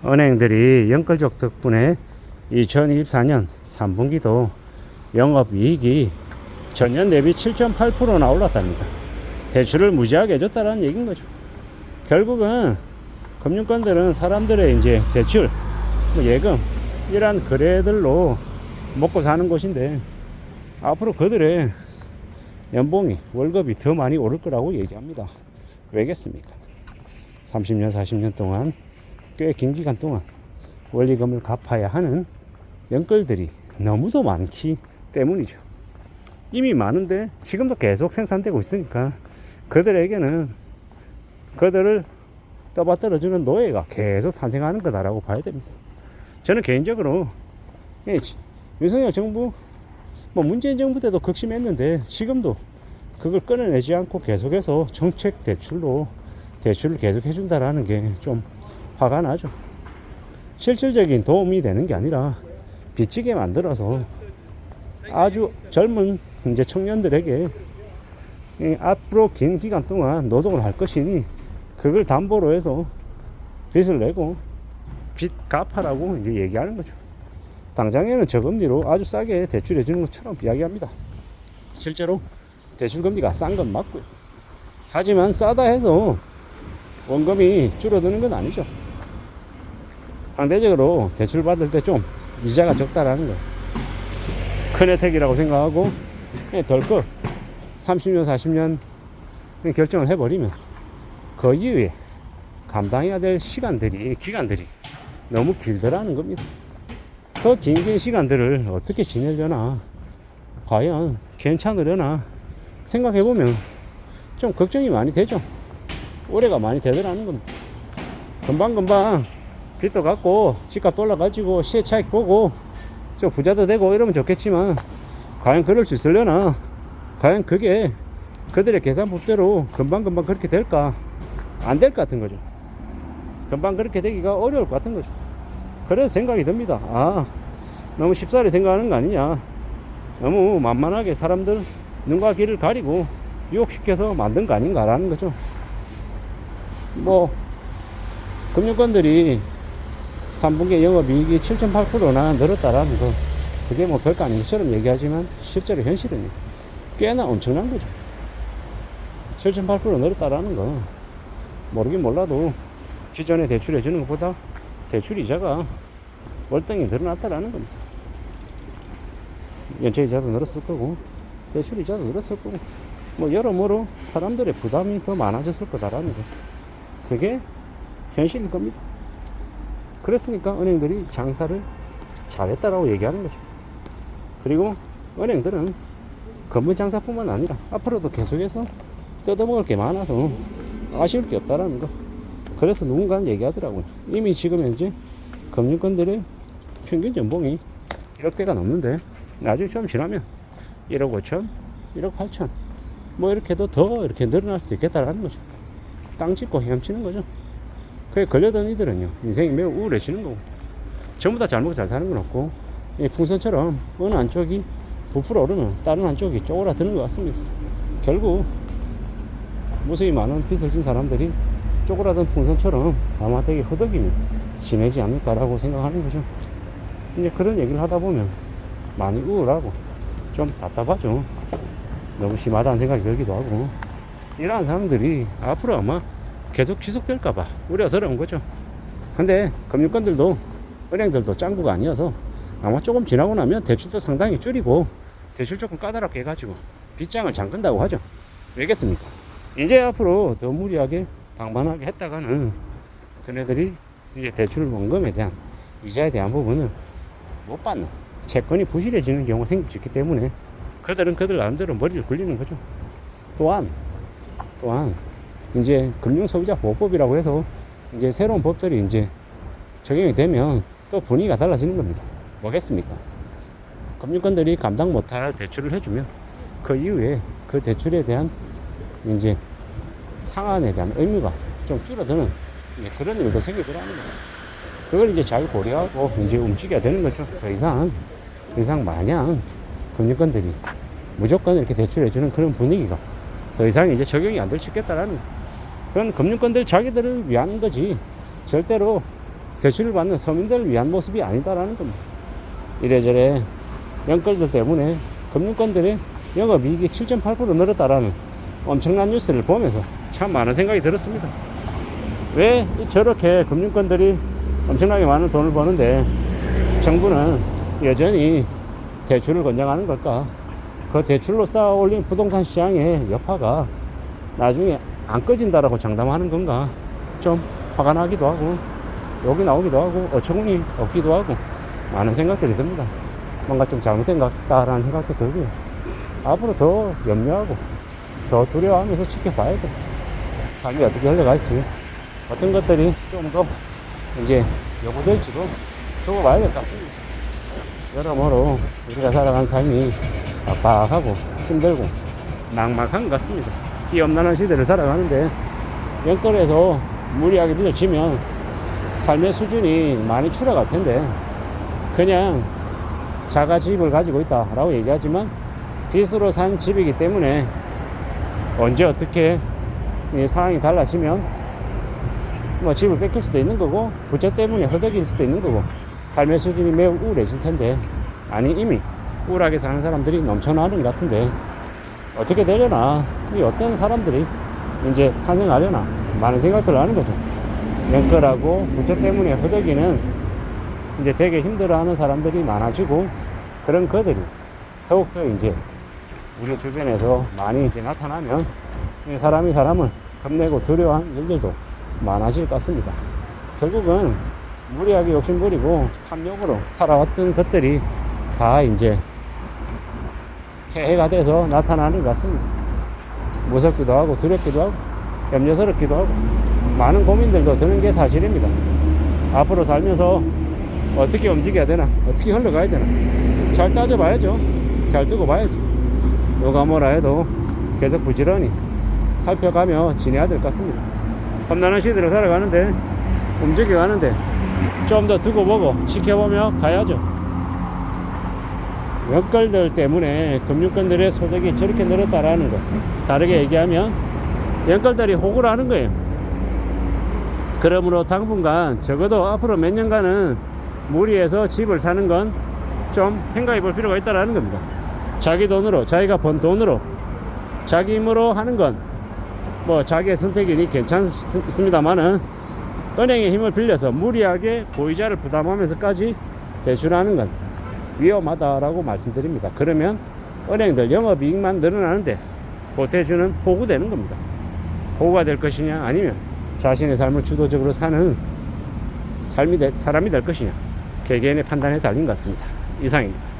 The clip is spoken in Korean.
은행들이 연끌족 덕분에 2024년 3분기도 영업이익이 전년 대비 7.8%나 올랐답니다. 대출을 무지하게 해줬다라는 얘기인 거죠. 결국은 금융권들은 사람들의 이제 대출, 예금, 이러한 거래들로 먹고 사는 곳인데, 앞으로 그들의 연봉이, 월급이 더 많이 오를 거라고 얘기합니다. 왜겠습니까? 30년, 40년 동안, 꽤 긴 기간 동안 원리금을 갚아야 하는 연끌들이 너무도 많기 때문이죠. 이미 많은데 지금도 계속 생산되고 있으니까 그들에게는 그들을 떠받들어주는 노예가 계속 탄생하는 거다라고 봐야 됩니다. 저는 개인적으로 윤석열 정부, 문재인 정부 때도 극심했는데 지금도 그걸 끊어내지 않고 계속해서 정책 대출로 대출을 계속 해준다라는 게 좀 화가 나죠. 실질적인 도움이 되는 게 아니라 빚지게 만들어서 아주 젊은 이제 청년들에게 앞으로 긴 기간 동안 노동을 할 것이니 그걸 담보로 해서 빚을 내고 빚 갚아라고 이제 얘기하는 거죠. 당장에는 저금리로 아주 싸게 대출해 주는 것처럼 이야기합니다. 실제로 대출 금리가 싼 건 맞고요. 하지만 싸다 해서 원금이 줄어드는 건 아니죠. 상대적으로 대출 받을 때 좀 이자가 적다라는 거, 큰 혜택이라고 생각하고 덜컥 30년 40년 결정을 해버리면 그 이후에 감당해야 될 기간들이 너무 길더라는 겁니다. 그 긴 시간들을 어떻게 지내려나, 과연 괜찮으려나 생각해보면 좀 걱정이 많이 되죠. 올해가 많이 되더라는 겁니다. 금방금방 빚도 갚고 집값 올라가지고 시세 차익 보고 좀 부자도 되고 이러면 좋겠지만, 과연 그럴 수 있으려나, 과연 그게 그들의 계산법대로 금방금방 그렇게 될까? 안 될 것 같은 거죠. 금방 그렇게 되기가 어려울 것 같은 거죠. 그래서 생각이 듭니다. 너무 쉽사리 생각하는 거 아니냐, 너무 만만하게 사람들 눈과 귀를 가리고 유혹시켜서 만든 거 아닌가라는 거죠. 금융권들이 3분기 영업이익이 7.8%나 늘었다라는 거, 그게 별거 아닌 것처럼 얘기하지만 실제로 현실은 꽤나 엄청난 거죠. 7.8% 늘었다라는 거 모르긴 몰라도 기존에 대출해 주는 것보다 대출 이자가 월등히 늘어났다라는 겁니다. 연체 이자도 늘었을 거고 대출 이자도 늘었을 거고 여러모로 사람들의 부담이 더 많아졌을 거다라는 거, 그게 현실일 겁니다. 그랬으니까 은행들이 장사를 잘했다라고 얘기하는 거죠. 그리고 은행들은 건물 장사뿐만 아니라 앞으로도 계속해서 뜯어먹을 게 많아서 아쉬울 게 없다라는 거. 그래서 누군가는 얘기하더라고요. 이미 지금 현재 금융권들의 평균 연봉이 1억대가 넘는데 나중에 좀 지나면 1억 5천, 1억 8천 이렇게도 더 이렇게 늘어날 수도 있겠다라는 거죠. 땅 짚고 헤엄치는 거죠. 그에 걸려든 이들은요, 인생이 매우 우울해지는 거고, 전부 다 잘 먹고 잘 사는 건 없고, 풍선처럼 어느 한쪽이 부풀어 오르면 다른 한쪽이 쪼그라드는 것 같습니다. 결국 무수히 많은 빚을 진 사람들이 쪼그라든 풍선처럼 아마 되게 허덕이며 지내지 않을까라고 생각하는 거죠. 이제 그런 얘기를 하다 보면 많이 우울하고 좀 답답하죠. 너무 심하다는 생각이 들기도 하고, 이러한 사람들이 앞으로 아마 계속 지속될까봐 우려스러운 거죠. 근데 금융권들도 은행들도 짱구가 아니어서 아마 조금 지나고 나면 대출도 상당히 줄이고 대출 조금 까다롭게 해가지고 빚장을 잠근다고 하죠. 왜겠습니까? 이제 앞으로 더 무리하게 방만하게 했다가는 그네들이 이제 대출 원금에 대한 이자에 대한 부분을 못 받는, 채권이 부실해지는 경우가 생길 수 있기 때문에 그들은 그들 나름대로 머리를 굴리는 거죠. 또한 이제 금융소비자보호법이라고 해서 이제 새로운 법들이 이제 적용이 되면 또 분위기가 달라지는 겁니다. 뭐겠습니까? 금융권들이 감당 못할 대출을 해주면 그 이후에 그 대출에 대한 이제 상환에 대한 의무가 좀 줄어드는 그런 일도 생기더라는 거예요. 그걸 이제 잘 고려하고 이제 움직여야 되는 거죠. 더 이상 마냥 금융권들이 무조건 이렇게 대출해주는 그런 분위기가 더 이상 이제 적용이 안 될 수 있겠다라는, 그건 금융권들 자기들을 위한 거지 절대로 대출을 받는 서민들을 위한 모습이 아니다라는 겁니다. 이래저래 연끌들 때문에 금융권들의 영업이익이 7.8% 늘었다라는 엄청난 뉴스를 보면서 참 많은 생각이 들었습니다. 왜 저렇게 금융권들이 엄청나게 많은 돈을 버는데 정부는 여전히 대출을 권장하는 걸까? 그 대출로 쌓아 올린 부동산 시장의 여파가 나중에 안 꺼진다라고 장담하는 건가? 좀 화가 나기도 하고 욕이 나오기도 하고 어처구니 없기도 하고 많은 생각들이 듭니다. 뭔가 좀 잘못된 것 같다라는 생각도 들고요. 앞으로 더 염려하고 더 두려워하면서 지켜봐야 돼. 삶이 어떻게 흘러갈지, 어떤 것들이 좀 더 이제 요구될지도 두고 봐야 될 것 같습니다. 여러모로 우리가 살아가는 삶이 빡빡하고 힘들고 막막한 것 같습니다. 이 엄난한 시대를 살아가는데 연끌에서 무리하게 밀어치면 삶의 수준이 많이 추락할 텐데 그냥 자가 집을 가지고 있다라고 얘기하지만 빚으로 산 집이기 때문에 언제 어떻게 이 상황이 달라지면 뭐 집을 뺏길 수도 있는 거고 부채 때문에 허덕일 수도 있는 거고 삶의 수준이 매우 우울해질 텐데 아니 이미 우울하게 사는 사람들이 넘쳐나는 것 같은데 어떻게 되려나 이 어떤 사람들이 이제 탄생하려나 많은 생각들을 하는 거죠. 연끌하고 부채 때문에 허덕이는 이제 되게 힘들어하는 사람들이 많아지고 그런 그들이 더욱더 이제 우리 주변에서 많이 이제 나타나면 사람이 사람을 겁내고 두려워하는 일들도 많아질 것 같습니다. 결국은 무리하게 욕심부리고 탐욕으로 살아왔던 것들이 다 이제 폐해가 돼서 나타나는 것 같습니다. 무섭기도 하고 두렵기도 하고 염려스럽기도 하고 많은 고민들도 드는 게 사실입니다. 앞으로 살면서 어떻게 움직여야 되나, 어떻게 흘러가야 되나 잘 따져봐야죠. 잘 두고 봐야죠. 누가 뭐라 해도 계속 부지런히 살펴가며 지내야 될 것 같습니다. 험난한 시대를 살아가는데 움직여가는데 좀 더 두고 보고 지켜보며 가야죠. 연끌들 때문에 금융권들의 소득이 저렇게 늘었다라는 거, 다르게 얘기하면 연끌들이 호구를 하는 거예요. 그러므로 당분간 적어도 앞으로 몇 년간은 무리해서 집을 사는 건 좀 생각해 볼 필요가 있다라는 겁니다. 자기 돈으로, 자기가 번 돈으로 자기 힘으로 하는 건 뭐 자기의 선택이니 괜찮습니다만은 은행의 힘을 빌려서 무리하게 고이자를 부담하면서까지 대출하는 건 위험하다라고 말씀드립니다. 그러면 은행들 영업이익만 늘어나는데 보태주는 호구되는 겁니다. 호구가 될 것이냐 아니면 자신의 삶을 주도적으로 사는 사람이 될 것이냐 개개인의 판단에 달린 것 같습니다. 이상입니다.